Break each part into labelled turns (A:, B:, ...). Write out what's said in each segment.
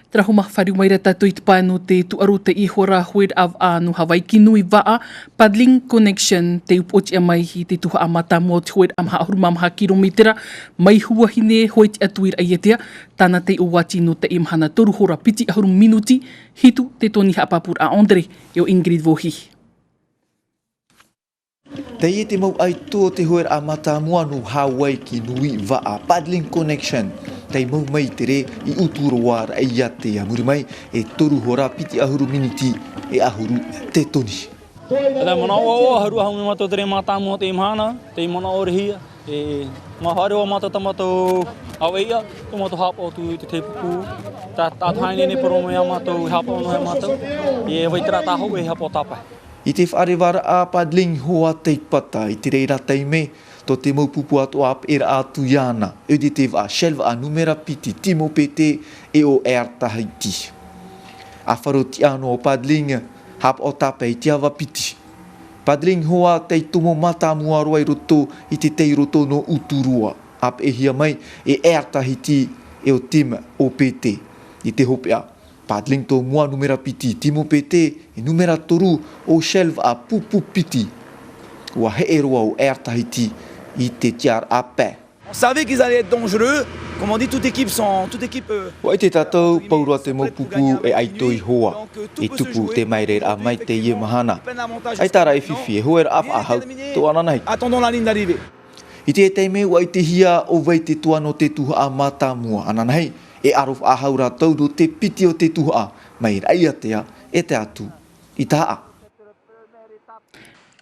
A: Trahuma whariu mai rata tui te pai no te tuaru te ihora hued av anu Hawaii ki nui waa Paddling Connection te upoti a mai hi te tuha amata mo te hued amha ahuruma maha kilometera mai hua hine hoi te atuir aietea tana te uwati no te imhana toru hora piti ahuru minuti hitu te toni hapapur a Andre eo Ingrid Vohi.
B: Te ie te mau ai tō te hoer a mata moanu Hawaii ki nui waa Paddling Connection. Tei mau mai te re i uturoa ra ia te amuri mai e toru hora piti ahuru minuti e ahuru te toni.
C: Te mana o haru ahungi mato te re mata mua te imhana, te mana o rehia, e mahare o mata tamato aweia, o mato hapo tu te te pupu, ta tahaine ne poro mea mato hapo no e mato, e waitara taho e hapo tapai.
B: I te wharewara a paddling hoa tei pata i te reira teime, to te maupupu atu ap era atu iana, e de te wa shelva a numera piti timo pete e o Tahiti. A wharo ti ano o paddling, hap o tape i te awa piti. Paddling hoa tei tomo mata mua roa i roto i te tei roto no uturua, ap e hia mai e Tahiti e o tim o pete i te hopea. Paddling to mua numera piti timo pete e numera toru o shelva a pupu piti. Ua he e roa o Tahiti i te tiar a pē.
D: On savait qu'ils allaient être dangereux. Comme on dit, toute équipe...
B: Wa i te tātou paurua te maupupu e aitoi hoa. I tupu te maire a mai te ie mahana. Ai tāra e whiwhi e hoer ap ahau tō ananai.
D: Attendons la ligne d'arrivée.
B: I te teime wa i te hia o wei te tuano te tuha a mata mua ananai. E arof ahau rātou do te piti o te tuha mai raia tea e te atu i taa.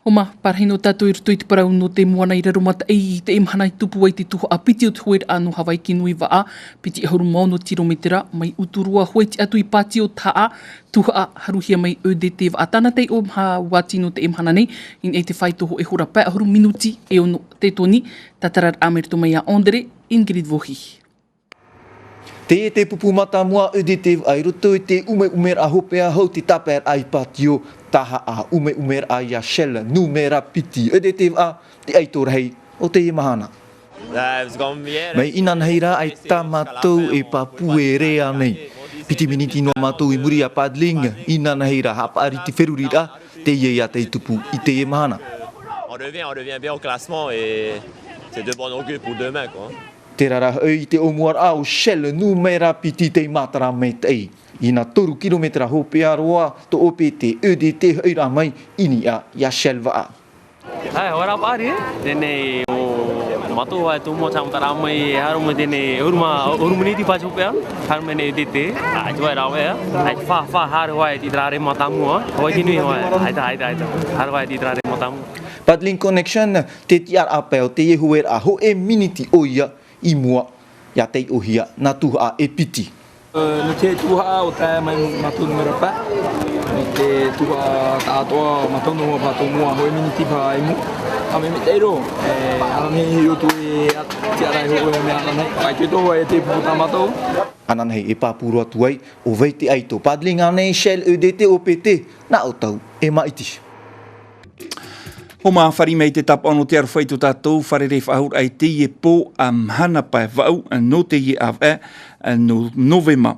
A: Homa, parhino tātou i rutu i te parau no te moana i rarumata i te imhana i tupu ai te tuha a piti o te huer anu Hawaii ki nui waa, piti ahuru maono tirometera, mai uturua hoi te atu i pāti o taa, tuha a haruhia mai ODT waa. Tāna tei o mha wati no te imhana nei, in e te whai toho e hora pai ahuru minuti e ono te toni, tatarar amerto mai a Andre, Ingrid Vohi.
B: Te pupu mata mua ODT ai roto i te umer a hopea hau te taper ai patio taha a umer a ia shell numera piti ODT a te aitorhei o te imahana. Mai inan heira ai tā mātou e papu e rea nei. Piti miniti no mātou i muri a paddling, inan heira hapari te wherurira te ie a te tupu i te imahana.
E: On revient bien au classement et c'est de bon augure pour demain, quoi.
B: Te rara i te omuar au shell numera piti te matara me tei. Ina toru kilometra hopea roa to opete ODT heira mai ini a ia shell waa.
F: Hai, ora pari, dene o mato ai tu mo cham tara mai haru mo dene urma ni di pa hopea, har me ne ODT, ai tu ra wa, ai fa har wa di drare matamu, ho ki ni wa, ai ta, har wa di drare matamu.
B: Paddling Connection te tiar apel te yehuer a ho e miniti oia i mua ya te ohia na tuha e piti.
D: Le te tuha o te mai matu numero pa. Te tuha tātoa matu no pato mua hoi miniti pa e mu. A me te ro a me yo tu e tiara ho e me ana ai te to e te puta mato.
B: Ananhei e papuru atu ai o veite ai to paddling ane shell ODT OPT na o tau e maiti.
G: Homa whari mei te tapa ono te aru whaitu tātou wharere whahur ai te ie pō hana pai wau no te ie awe no novema.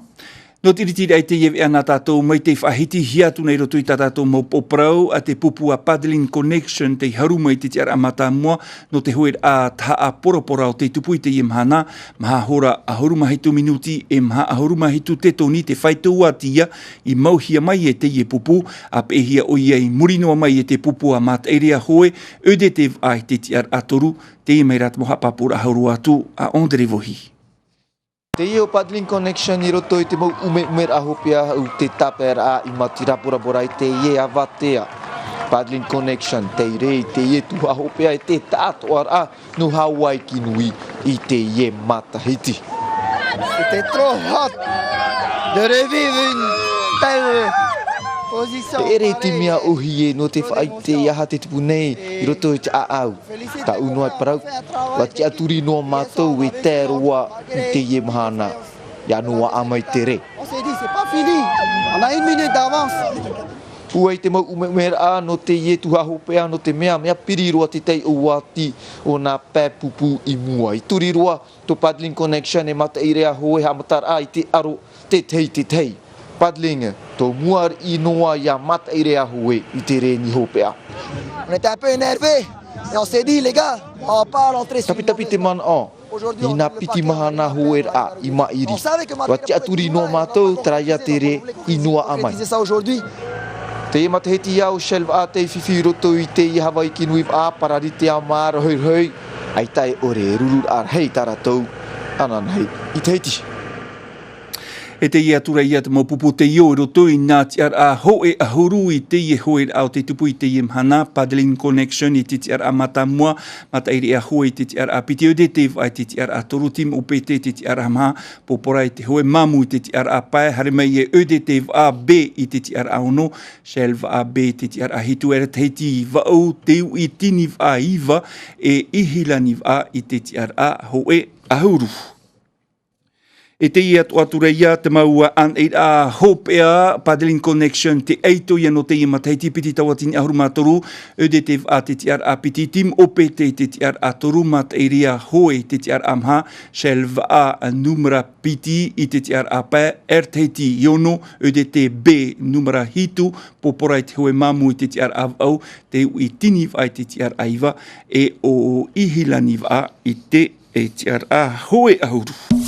G: No tiritiri ai te ie ana tātou mai te whahiti hiatu nei roto i tātou mo poprau a te pupu a Paddling Connection te haru mai te tiara amata mua no te hoer a taha poropora o te tupu i te ie mhana maha hora a horumahitu minuti e maha a horumahitu te toni te whaitou atia i mauhia mai e te ie pupu a pehia o ia i murinoa mai e te pupu a mata erea hoe ODT ai te tiara atoru te i mei rat moha papura a hauru atu a Andre Vohi.
B: Te ieo Paddling Connection i roto i te mau umer a hopea au te taper a i matira bora i te ie a watea. Paddling Connection te rei te ie tuha hopea i te tātoar a no Hawaii ki nui i te ie Matahiti.
H: C'était trop hot de revivre une telle position.
B: Te ere te mea ohi e no te whai te iaha te tipu nei i roto i te aau. Ta unoai parau, wa te aturi noa mātou e te roa i te ie mahana. Ia noa amai te re.
H: On s'est dit, c'est pas fini. On a une minute d'avance.
B: Puai te mau umera no te ie tu haho pea no te mea piriroa te tei o wati o nā pē pupu I mua. I turiroa to Paddling Connection e mata I rea hoe hamatar a I te aro te tei. Paddling to mua I noa ia mata I rea hoe I te re ni hopea.
H: On était un peu énervé et on s'est dit les gars, on va pas rentrer sur
B: Tapi te man o. I nā piti mahana hoe a I mairi. Wati aturi no mātou traia te re I noa amai.
H: ça aujourd'hui.
B: Te e mataheti au shelf a te whiwhi roto I te I Hawaii ki nui a parari te a māra hoi. Ai tai ore rurur ar hei taratou. Anan hei. I te heiti.
G: E te ia tura ia te maupupu te io roto I nā te ar a ho e ahuru I te ie hoe au te tupu I te ie mhana Paddling Connection I te ar a mata mua mata iri a hoe te ar a piti o de te vai te ar a toru tim o pete te ar a maha popora I te hoe mamu te ar a pae hare mai e o de te a B I te ar a ono shelf a B te ar a hitu era te heti va au te u I tini a iva e ihilani a I te ar a hoe ahuru. E te ia atura ia te maua an e a hopea Paddling Connection te eito ia no te ia mataiti piti tawatini ahuru mātoru o de te a te tiar a piti tim ope te tiar a toru matairia hoe te tiar amha shelv a numera piti I te tiar a pae erteiti iono o de te B numera hitu poporai te hoe mamu I te tiar a au te ui tini vai te tiar a iwa e o ihilani va I te e tiar a hoe ahuru.